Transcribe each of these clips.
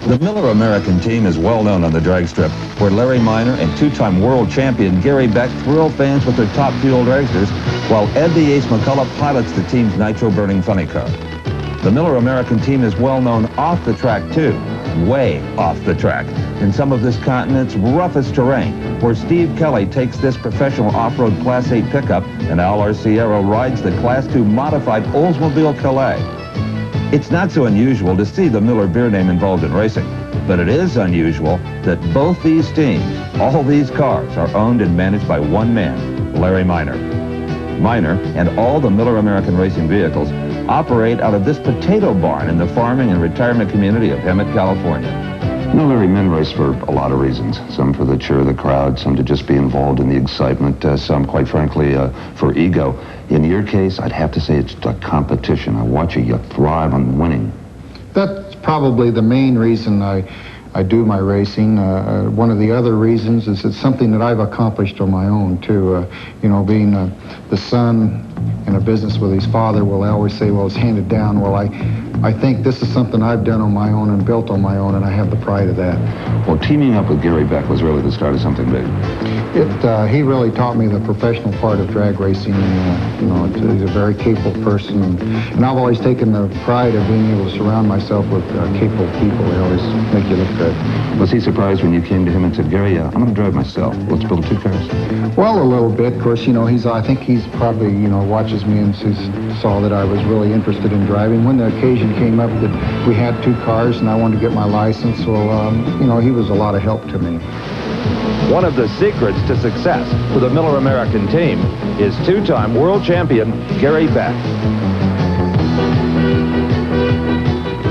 The Miller American team is well known on the drag strip, where Larry Miner and two-time world champion Gary Beck thrill fans with their top fuel dragsters, while Ed the Ace McCullough pilots the team's nitro-burning funny car. The Miller American team is well known off the track, too. Way off the track, in some of this continent's roughest terrain, where Steve Kelly takes this professional off-road Class 8 pickup and Al Arciero rides the Class 2 modified Oldsmobile Calais. It's not so unusual to see the Miller beer name involved in racing, but it is unusual that both these teams, all these cars, are owned and managed by one man, Larry Miner. Miner and all the Miller American racing vehicles operate out of this potato barn in the farming and retirement community of Hemet, California. You know, Larry, men race for a lot of reasons. Some for the cheer of the crowd, some to just be involved in the excitement, some, quite frankly, for ego. In your case, I'd have to say it's a competition. I watch you thrive on winning. That's probably the main reason I do my racing. One of the other reasons is it's something that I've accomplished on my own, too. You know, being the son in a business with his father, well, I always say, well, it's handed down. Well, I think this is something I've done on my own and built on my own, and I have the pride of that. Well, teaming up with Gary Beck was really the start of something big. He really taught me the professional part of drag racing. You know, he's a very capable person, and I've always taken the pride of being able to surround myself with capable people. They always make you look good. Was he surprised when you came to him and said, Gary, I'm going to drive myself. Let's build two cars? Well, a little bit. Of course, you know, I think he's probably, you know, watches me and saw that I was really interested in driving. When the occasion came up that we had two cars and I wanted to get my license, well, you know, he was a lot of help to me. One of the secrets to success for the Miller American team is two-time world champion Gary Beck.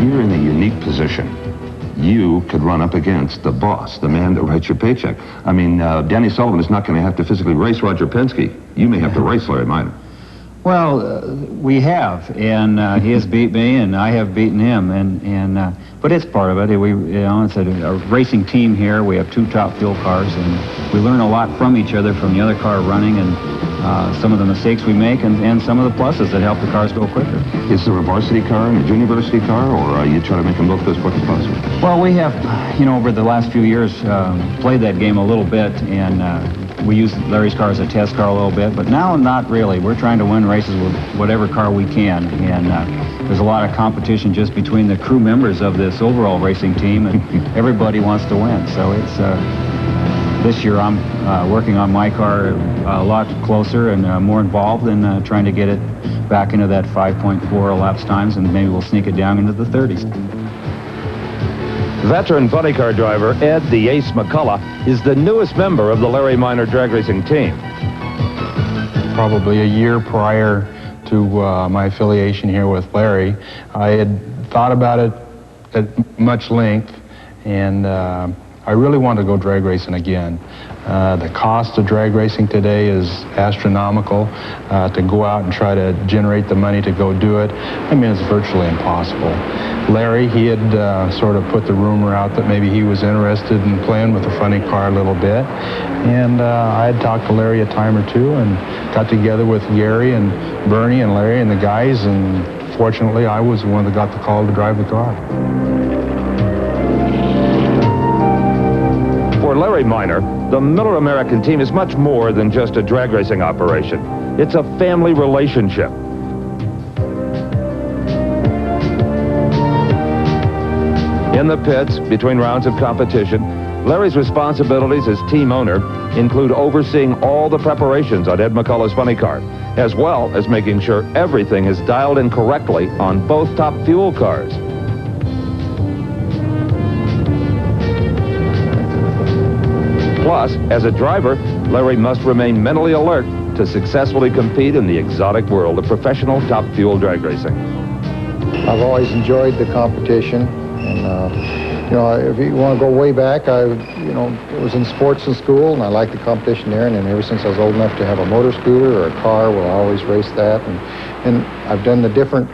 You're in a unique position. You could run up against the boss, the man that writes your paycheck. I mean, Danny Sullivan is not going to have to physically race Roger Penske. You may have to race Larry Miner. Well, we have, and he has beat me, and I have beaten him, but it's part of it. It's a racing team here. We have two top fuel cars, and we learn a lot from each other, from the other car running, and some of the mistakes we make, and some of the pluses that help the cars go quicker. Is there a varsity car and a junior varsity car, or you try to make them both go as quick as possible? Well, we have, you know, over the last few years, played that game a little bit, and we use Larry's car as a test car a little bit, but now not really. We're trying to win races with whatever car we can, and there's a lot of competition just between the crew members of this overall racing team, and everybody wants to win. So it's this year I'm working on my car a lot closer and more involved in trying to get it back into that 5.4 elapsed times, and maybe we'll sneak it down into the 30s. Veteran funny car driver Ed the Ace McCullough is the newest member of the Larry Miner drag racing team. Probably a year prior to my affiliation here with Larry, I had thought about it at much length, and I really want to go drag racing again. The cost of drag racing today is astronomical. To go out and try to generate the money to go do it, I mean, it's virtually impossible. Larry, he had sort of put the rumor out that maybe he was interested in playing with the funny car a little bit. And I had talked to Larry a time or two and got together with Gary and Bernie and Larry and the guys, and fortunately I was the one that got the call to drive the car. For Larry Miner, the Miller American team is much more than just a drag racing operation. It's a family relationship. In the pits, between rounds of competition, Larry's responsibilities as team owner include overseeing all the preparations on Ed McCullough's funny car, as well as making sure everything is dialed in correctly on both top fuel cars. Plus, as a driver, Larry must remain mentally alert to successfully compete in the exotic world of professional top fuel drag racing. I've always enjoyed the competition, and you know, if you want to go way back, I was in sports in school, and I liked the competition there. And then ever since I was old enough to have a motor scooter or a car, well, I always raced that. And I've done the different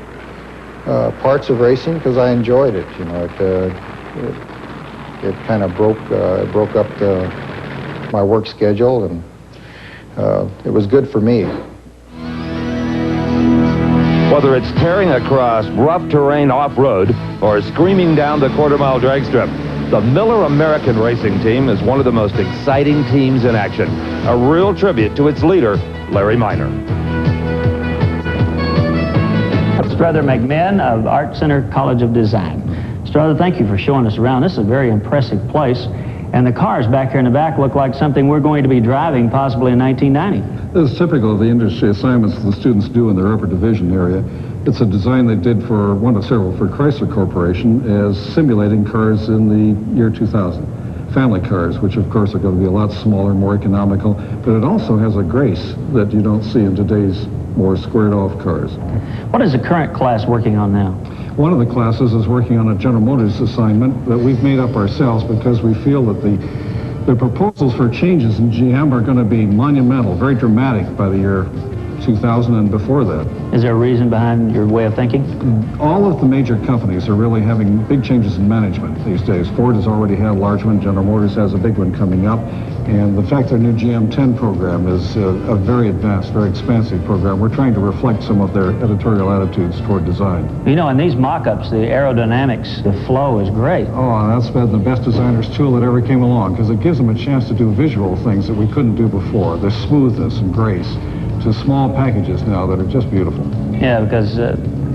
parts of racing because I enjoyed it. You know, it kind of broke up my work schedule, and it was good for me. Whether it's tearing across rough terrain off-road or screaming down the quarter-mile drag strip, the Miller American Racing Team is one of the most exciting teams in action. A real tribute to its leader, Larry Minor. Strother McMahon of Art Center College of Design. Strother, thank you for showing us around. This is a very impressive place. And the cars back here in the back look like something we're going to be driving possibly in 1990. This is typical of the industry assignments the students do in their upper division area. It's a design they did for one of several for Chrysler Corporation as simulating cars in the year 2000. Family cars, which of course are going to be a lot smaller, more economical, but it also has a grace that you don't see in today's more squared off cars. What is the current class working on now? One of the classes is working on a General Motors assignment that we've made up ourselves because we feel that the proposals for changes in GM are going to be monumental, very dramatic by the year 2000 and before that. Is there a reason behind your way of thinking? All of the major companies are really having big changes in management these days. Ford has already had a large one. General Motors has a big one coming up. And the fact their new GM10 program is a very advanced, very expansive program, we're trying to reflect some of their editorial attitudes toward design. You know, in these mock-ups, the aerodynamics, the flow is great. Oh, that's been the best designer's tool that ever came along because it gives them a chance to do visual things that we couldn't do before. There's smoothness and grace to small packages now that are just beautiful. Yeah, because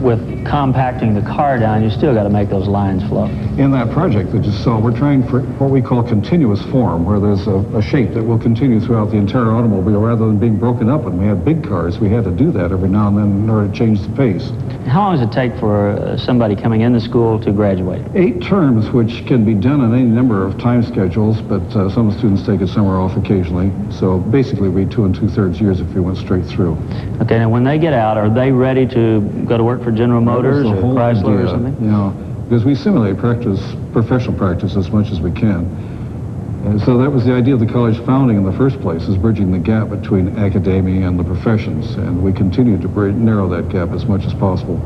with compacting the car down, you still got to make those lines flow. In that project that you saw, we're trying for what we call continuous form, where there's a shape that will continue throughout the entire automobile rather than being broken up. When we had big cars, we had to do that every now and then in order to change the pace. How long does it take for somebody coming into school to graduate? 8 terms, which can be done on any number of time schedules, but some students take a summer off occasionally. So basically, we 2 2/3 years if we went straight through. Okay, now when they get out, are they ready to go to work for General Motors or Chrysler or something? Yeah, because we simulate professional practice as much as we can. And so that was the idea of the college founding in the first place, is bridging the gap between academia and the professions, and we continue to narrow that gap as much as possible.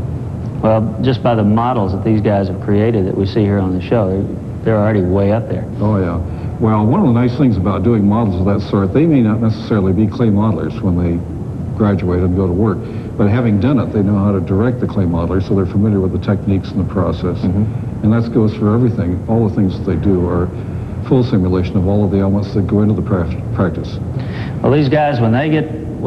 Well, just by the models that these guys have created that we see here on the show, they're already way up there. Oh, yeah. Well, one of the nice things about doing models of that sort, they may not necessarily be clay modelers when they graduate and go to work, but having done it, they know how to direct the clay modeler, so they're familiar with the techniques and the process. And that goes for everything. All the things that they do are full simulation of all of the elements that go into the practice. Well, these guys, when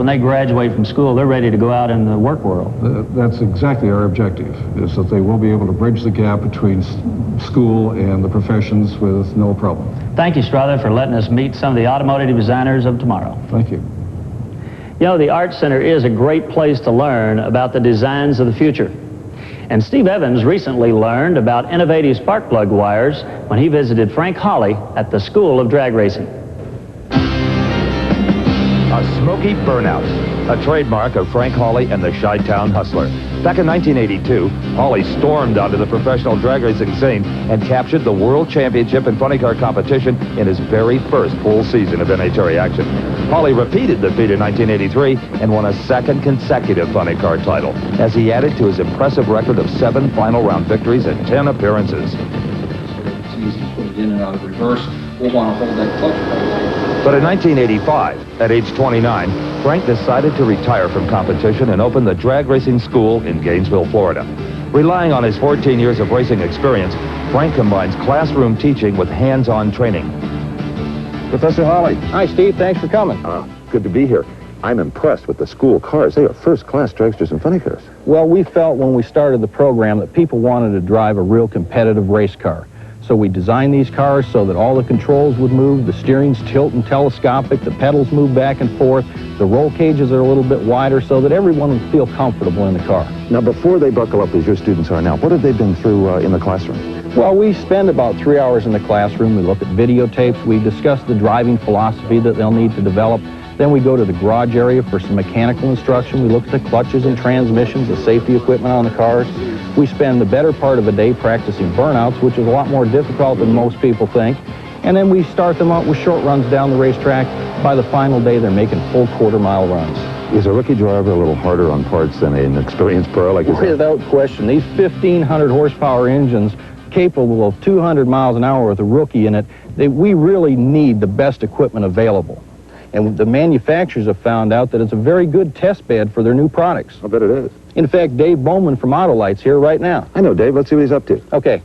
they graduate from school, they're ready to go out in the work world. That's exactly our objective, is that they will be able to bridge the gap between school and the professions with no problem. Thank you, Strother, for letting us meet some of the automotive designers of tomorrow. Thank you. You know, the Art Center is a great place to learn about the designs of the future. And Steve Evans recently learned about innovative spark plug wires when he visited Frank Hawley at the School of Drag Racing. A smoky burnout, a trademark of Frank Hawley and the Chi-Town Hustler. Back in 1982, Hawley stormed onto the professional drag racing scene and captured the World Championship in funny car competition in his very first full season of NHRA action. Hawley repeated the feat in 1983 and won a second consecutive funny car title as he added to his impressive record of 7 final round victories and 10 appearances. It's easy to put it in and out of reverse. We'll want to hold that clutch pedal. But in 1985, at age 29, Frank decided to retire from competition and open the drag racing school in Gainesville, Florida. Relying on his 14 years of racing experience, Frank combines classroom teaching with hands-on training. Professor Hawley. Hi, Steve. Thanks for coming. Good to be here. I'm impressed with the school cars. They are first-class dragsters and funny cars. Well, we felt when we started the program that people wanted to drive a real competitive race car. So we designed these cars so that all the controls would move, the steering's tilt and telescopic, the pedals move back and forth, the roll cages are a little bit wider so that everyone would feel comfortable in the car. Now, before they buckle up as your students are now, what have they been through in the classroom? Well, we spend about 3 hours in the classroom. We look at videotapes. We discuss the driving philosophy that they'll need to develop. Then we go to the garage area for some mechanical instruction. We look at the clutches and transmissions, the safety equipment on the cars. We spend the better part of a day practicing burnouts, which is a lot more difficult than most people think. And then we start them out with short runs down the racetrack. By the final day, they're making full quarter-mile runs. Is a rookie driver a little harder on parts than an experienced pro like yourself? Without question. These 1,500 horsepower engines, capable of 200 miles an hour with a rookie in it, we really need the best equipment available. And the manufacturers have found out that it's a very good test bed for their new products. I bet it is. In fact, Dave Bowman from Autolite's here right now. I know, Dave. Let's see what he's up to. Okay.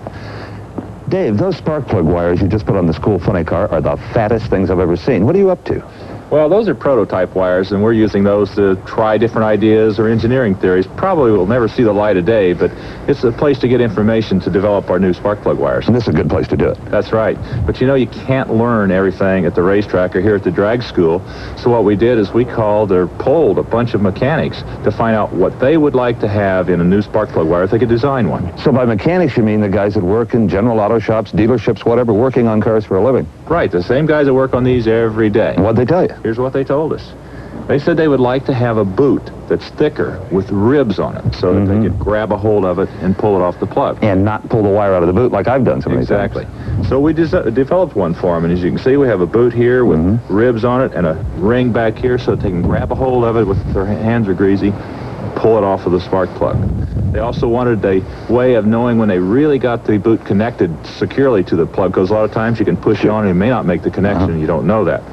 Dave, those spark plug wires you just put on the school funny car are the fattest things I've ever seen. What are you up to? Well, those are prototype wires, and we're using those to try different ideas or engineering theories. Probably will never see the light of day, but it's a place to get information to develop our new spark plug wires. And this is a good place to do it. That's right. But you know, you can't learn everything at the racetrack or here at the drag school. So what we did is we called or polled a bunch of mechanics to find out what they would like to have in a new spark plug wire if they could design one. So by mechanics, you mean the guys that work in general auto shops, dealerships, whatever, working on cars for a living? Right, the same guys that work on these every day. And what'd they tell you? Here's what they told us. They said they would like to have a boot that's thicker with ribs on it so that they could grab a hold of it and pull it off the plug. And not pull the wire out of the boot like I've done so many times. Exactly. So we developed one for them, and as you can see, we have a boot here with ribs on it and a ring back here so that they can grab a hold of it with their hands are greasy, pull it off of the spark plug. They also wanted a way of knowing when they really got the boot connected securely to the plug, because a lot of times you can push it on and it may not make the connection and you don't know that.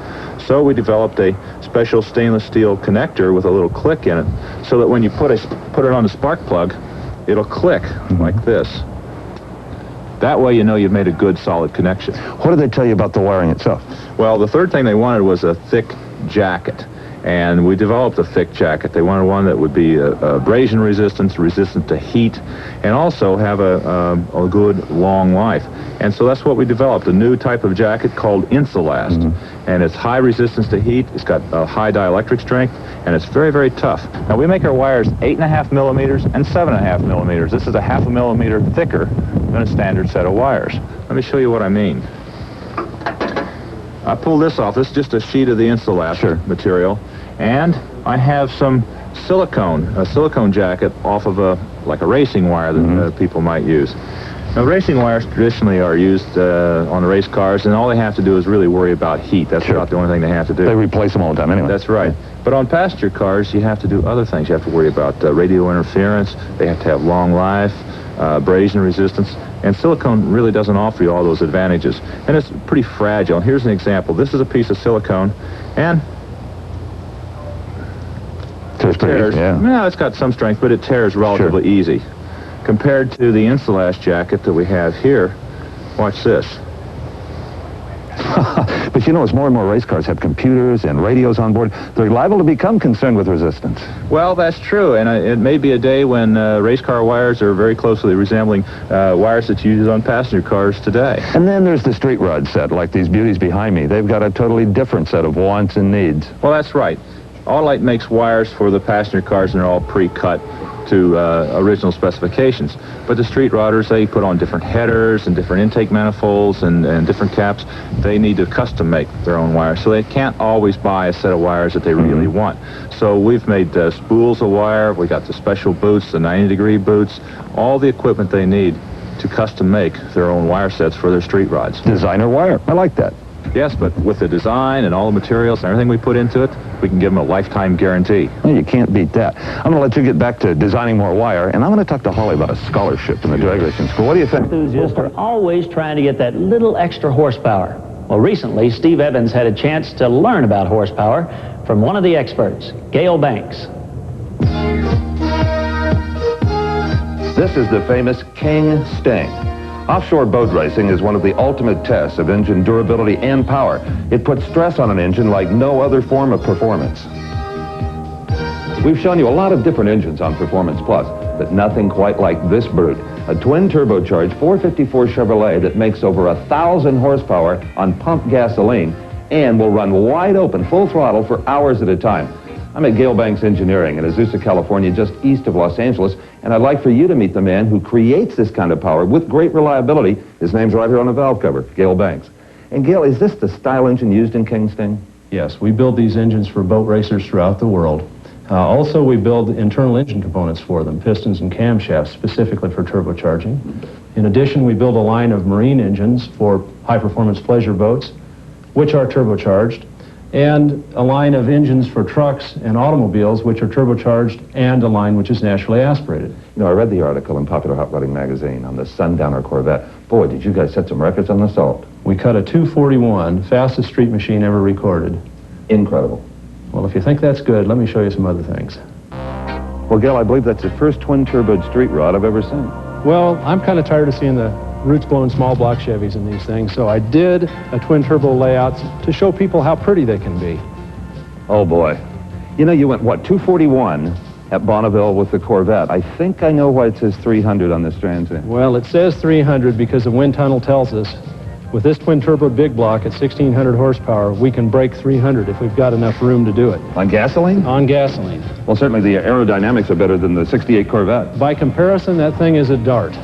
So we developed a special stainless steel connector with a little click in it so that when you put it on the spark plug, it'll click like this. That way you know you've made a good solid connection. What did they tell you about the wiring itself? Well, the third thing they wanted was a thick jacket. And we developed a thick jacket. They wanted one that would be abrasion resistant to heat, and also have a good long life. And so that's what we developed, a new type of jacket called Insulast. And it's high resistance to heat, it's got a high dielectric strength, and it's very, very tough. Now we make our wires 8.5 millimeters and 7.5 millimeters. This is a 0.5 millimeter thicker than a standard set of wires. Let me show you what I mean. I pulled this off. This is just a sheet of the Insulast material. And I have some a silicone jacket off of like a racing wire that people might use. Now, racing wires traditionally are used on the race cars, and all they have to do is really worry about heat. That's about the only thing they have to do. They replace them all the time anyway. That's right. But on passenger cars, you have to do other things. You have to worry about radio interference. They have to have long life, abrasion resistance. And silicone really doesn't offer you all those advantages. And it's pretty fragile. Here's an example. This is a piece of silicone, and it tears. Yeah, it's got some strength, but it tears relatively easy. Compared to the Insulast jacket that we have here, watch this. But you know, as more and more race cars have computers and radios on board, they're liable to become concerned with resistance. Well, that's true, and it may be a day when race car wires are very closely resembling wires that you use on passenger cars today. And then there's the street rod set, like these beauties behind me. They've got a totally different set of wants and needs. Well, that's right. Autolite makes wires for the passenger cars, and they're all pre-cut to original specifications. But the street rodders, they put on different headers and different intake manifolds and different caps. They need to custom make their own wires, so they can't always buy a set of wires that they really want. So we've made spools of wire. We got the special boots, the 90-degree boots, all the equipment they need to custom make their own wire sets for their street rods. Designer wire. I like that. Yes, but with the design and all the materials and everything we put into it, we can give them a lifetime guarantee. Well, you can't beat that. I'm going to let you get back to designing more wire, and I'm going to talk to Hawley about a scholarship in the drag racing school. What do you think? Enthusiasts are always trying to get that little extra horsepower. Well, recently, Steve Evans had a chance to learn about horsepower from one of the experts, Gale Banks. This is the famous King Sting. Offshore boat racing is one of the ultimate tests of engine durability and power. It puts stress on an engine like no other form of performance. We've shown you a lot of different engines on Performance Plus, but nothing quite like this brute. A twin turbocharged 454 Chevrolet that makes over 1,000 horsepower on pump gasoline and will run wide open, full throttle for hours at a time. I'm at Gale Banks Engineering in Azusa, California, just east of Los Angeles, and I'd like for you to meet the man who creates this kind of power with great reliability. His name's right here on the valve cover, Gale Banks. And Gale, is this the style engine used in King Sting? Yes, we build these engines for boat racers throughout the world. Also, we build internal engine components for them, pistons and camshafts, specifically for turbocharging. In addition, we build a line of marine engines for high-performance pleasure boats, which are turbocharged, and a line of engines for trucks and automobiles, which are turbocharged, and a line which is naturally aspirated. You know, I read the article in Popular Hot Rodding magazine on the Sundowner Corvette. Boy, did you guys set some records on the Salt. We cut a 241, fastest street machine ever recorded. Incredible. Well, if you think that's good, let me show you some other things. Well, Gale, I believe that's the first twin-turboed street rod I've ever seen. Well, I'm kind of tired of seeing the roots-blown small block Chevys in these things, so I did a twin-turbo layout to show people how pretty they can be. Oh, boy. You know, you went, what, 241 at Bonneville with the Corvette. I think I know why it says 300 on this Trans Am. Well, it says 300 because the wind tunnel tells us with this twin-turbo big block at 1,600 horsepower, we can break 300 if we've got enough room to do it. On gasoline? On gasoline. Well, certainly the aerodynamics are better than the 68 Corvette. By comparison, that thing is a dart.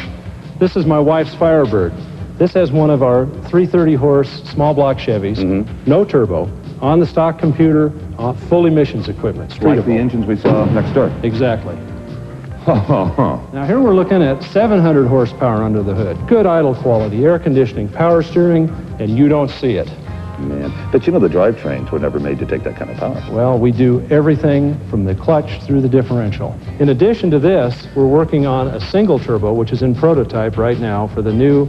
This is my wife's Firebird. This has one of our 330-horse small block Chevys, no turbo, on the stock computer, full emissions equipment. Like the engines we saw next door. Exactly. Now here we're looking at 700 horsepower under the hood. Good idle quality, air conditioning, power steering, and you don't see it. Man, but you know the drivetrains were never made to take that kind of power. Well, we do everything from the clutch through the differential. In addition to this, we're working on a single turbo, which is in prototype right now for the new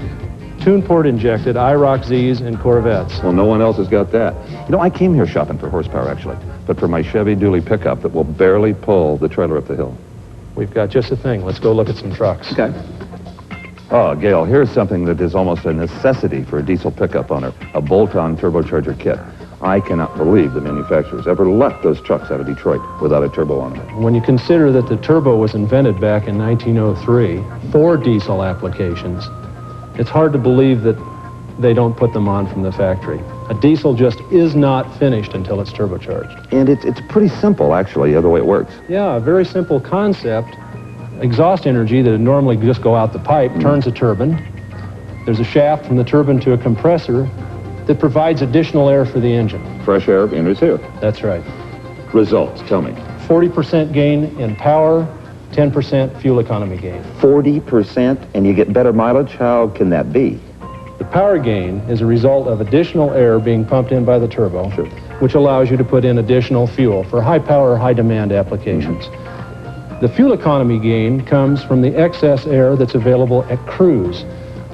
tune-port injected IROC Zs and Corvettes. Well, no one else has got that. You know, I came here shopping for horsepower, actually, but for my Chevy Dually pickup that will barely pull the trailer up the hill. We've got just a thing. Let's go look at some trucks. Okay. Oh, Gale, here's something that is almost a necessity for a diesel pickup owner, a bolt-on turbocharger kit. I cannot believe the manufacturers ever left those trucks out of Detroit without a turbo on them. When you consider that the turbo was invented back in 1903 for diesel applications, it's hard to believe that they don't put them on from the factory. A diesel just is not finished until it's turbocharged. And it's pretty simple, actually, the way it works. Yeah, a very simple concept. Exhaust energy that would normally just go out the pipe turns a turbine. There's a shaft from the turbine to a compressor that provides additional air for the engine. Fresh air enters here. That's right. Results, tell me. 40% gain in power, 10% fuel economy gain. 40%, and you get better mileage? How can that be? The power gain is a result of additional air being pumped in by the turbo, which allows you to put in additional fuel for high power, high demand applications. The fuel economy gain comes from the excess air that's available at cruise,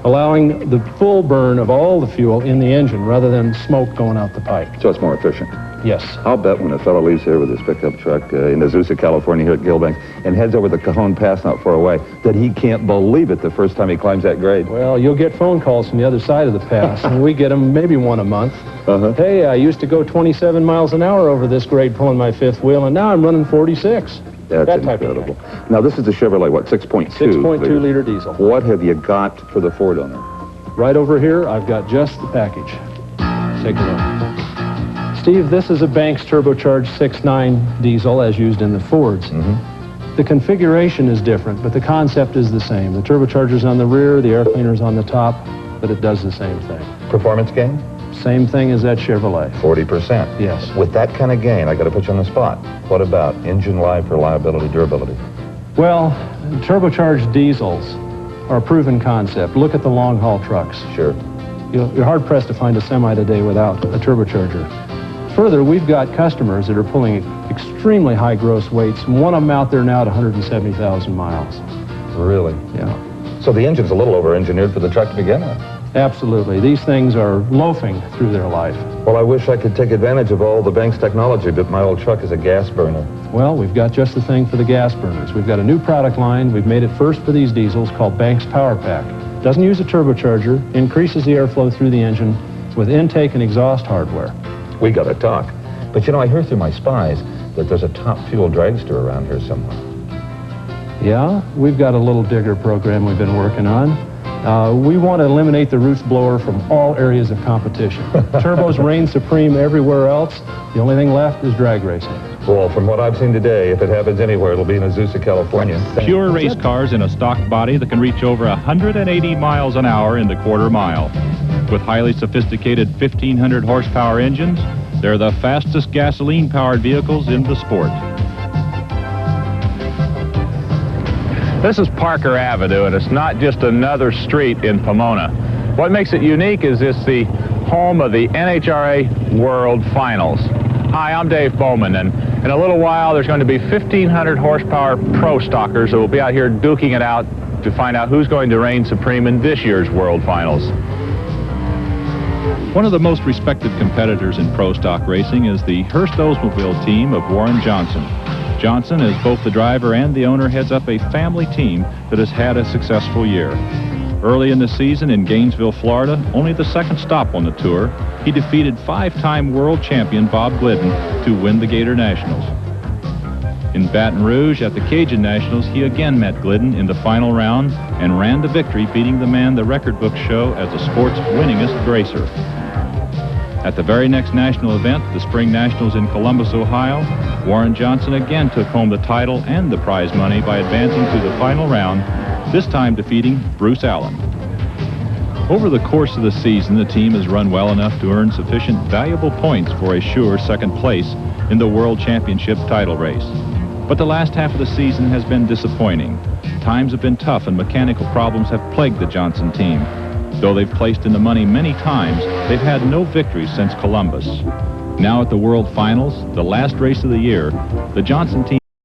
allowing the full burn of all the fuel in the engine rather than smoke going out the pipe. So it's more efficient. Yes. I'll bet when a fellow leaves here with his pickup truck in Azusa, California, here at Gale Banks, and heads over the Cajon Pass not far away, that he can't believe it the first time he climbs that grade. Well, you'll get phone calls from the other side of the pass, and we get them maybe one a month. Hey, I used to go 27 miles an hour over this grade pulling my fifth wheel, and now I'm running 46. That's that type incredible. Of thing. Now, this is a Chevrolet, what, 6.2? 6.2 liter diesel. What have you got for the Ford on it? Right over here, I've got just the package. Take a look. Steve, this is a Banks turbocharged 6.9 diesel as used in the Fords. The configuration is different, but the concept is the same. The turbocharger's on the rear, the air cleaner's on the top, but it does the same thing. Performance gain? Same thing as that Chevrolet. 40%. Yes. With that kind of gain, I got to put you on the spot. What about engine life, reliability, durability? Well, turbocharged diesels are a proven concept. Look at the long-haul trucks. Sure. You're hard-pressed to find a semi today without a turbocharger. Further, we've got customers that are pulling extremely high gross weights. One of them out there now at 170,000 miles. Really? Yeah. So the engine's a little over-engineered for the truck to begin with. Absolutely. These things are loafing through their life. Well, I wish I could take advantage of all the Banks technology, but my old truck is a gas burner. Well, we've got just the thing for the gas burners. We've got a new product line. We've made it first for these diesels called Banks Power Pack. Doesn't use a turbocharger, increases the airflow through the engine with intake and exhaust hardware. We got to talk. But you know, I hear through my spies that there's a top fuel dragster around here somewhere. Yeah, we've got a little digger program we've been working on. We want to eliminate the roof blower from all areas of competition. Turbos reign supreme everywhere else. The only thing left is drag racing. Well, from what I've seen today, if it happens anywhere, it'll be in Azusa, California. Pure race cars in a stock body that can reach over 180 miles an hour in the quarter mile. With highly sophisticated 1,500 horsepower engines, they're the fastest gasoline-powered vehicles in the sport. This is Parker Avenue, and it's not just another street in Pomona. What makes it unique is it's the home of the NHRA World Finals. Hi, I'm Dave Bowman, and in a little while there's going to be 1,500 horsepower pro stockers who will be out here duking it out to find out who's going to reign supreme in this year's World Finals. One of the most respected competitors in pro stock racing is the Hearst Oldsmobile team of Warren Johnson. Johnson, as both the driver and the owner, heads up a family team that has had a successful year. Early in the season in Gainesville, Florida, only the second stop on the tour, he defeated five-time world champion Bob Glidden to win the Gator Nationals. In Baton Rouge at the Cajun Nationals, he again met Glidden in the final round and ran to victory, beating the man the record books show as the sport's winningest racer. At the very next national event, the Spring Nationals in Columbus, Ohio, Warren Johnson again took home the title and the prize money by advancing to the final round, this time defeating Bruce Allen. Over the course of the season, the team has run well enough to earn sufficient valuable points for a sure second place in the World Championship title race. But the last half of the season has been disappointing. Times have been tough and mechanical problems have plagued the Johnson team. Though they've placed in the money many times, they've had no victories since Columbus. Now at the World Finals, the last race of the year, the Johnson team